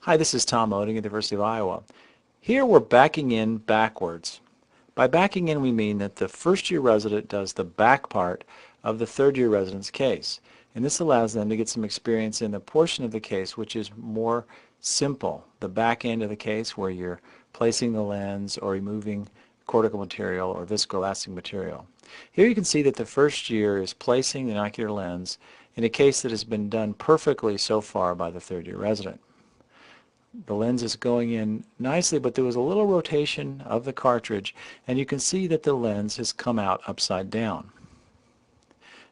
Hi, this is Tom Oding at the University of Iowa. Here we're backing in backwards. By backing in we mean that the first-year resident does the back part of the third-year resident's case. And this allows them to get some experience in the portion of the case which is more simple, the back end of the case where you're placing the lens or removing cortical material or viscoelastic material. Here you can see that the first year is placing the inocular lens in a case that has been done perfectly so far by the third-year resident. The lens is going in nicely, but there was a little rotation of the cartridge, and you can see that the lens has come out upside down.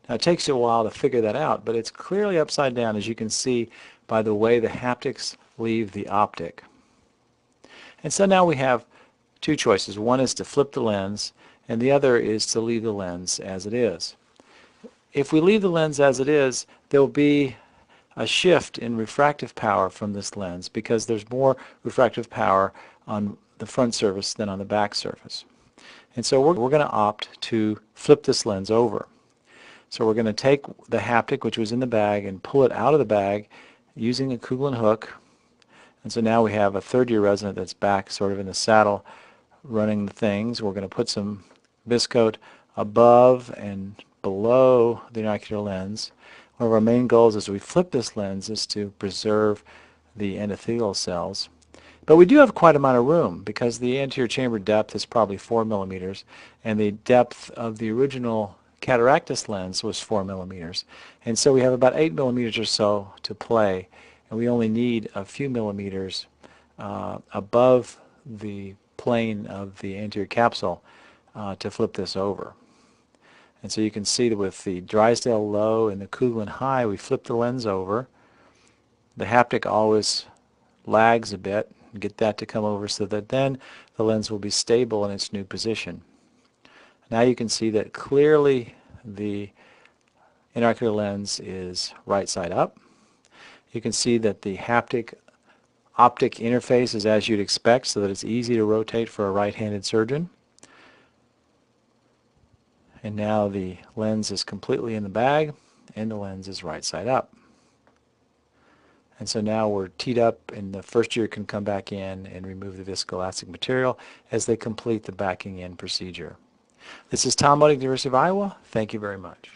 Now it takes you a while to figure that out, but it's clearly upside down, as you can see by the way the haptics leave the optic. And so now we have two choices. One is to flip the lens, and the other is to leave the lens as it is. If we leave the lens as it is, there will be a shift in refractive power from this lens because there's more refractive power on the front surface than on the back surface. And so we're going to opt to flip this lens over. So we're going to take the haptic which was in the bag and pull it out of the bag using a Kugel hook. And so now we have a third-year resident that's back sort of in the saddle running the things. We're going to put some viscoat above and below the inocular lens. One of our main goals as we flip this lens is to preserve the endothelial cells. But we do have quite a amount of room because the anterior chamber depth is probably 4 millimeters and the depth of the original cataractus lens was 4 millimeters. And so we have about 8 millimeters or so to play, and we only need a few millimeters above the plane of the anterior capsule to flip this over. And so you can see that with the Drysdale low and the Kugel high, we flip the lens over. The haptic always lags a bit. Get that to come over so that then the lens will be stable in its new position. Now you can see that clearly the inocular lens is right side up. You can see that the haptic optic interface is as you'd expect so that it's easy to rotate for a right-handed surgeon. And now the lens is completely in the bag and the lens is right side up. And so now we're teed up and the first year can come back in and remove the viscoelastic material as they complete the backing in procedure. This is Tom Oding, University of Iowa. Thank you very much.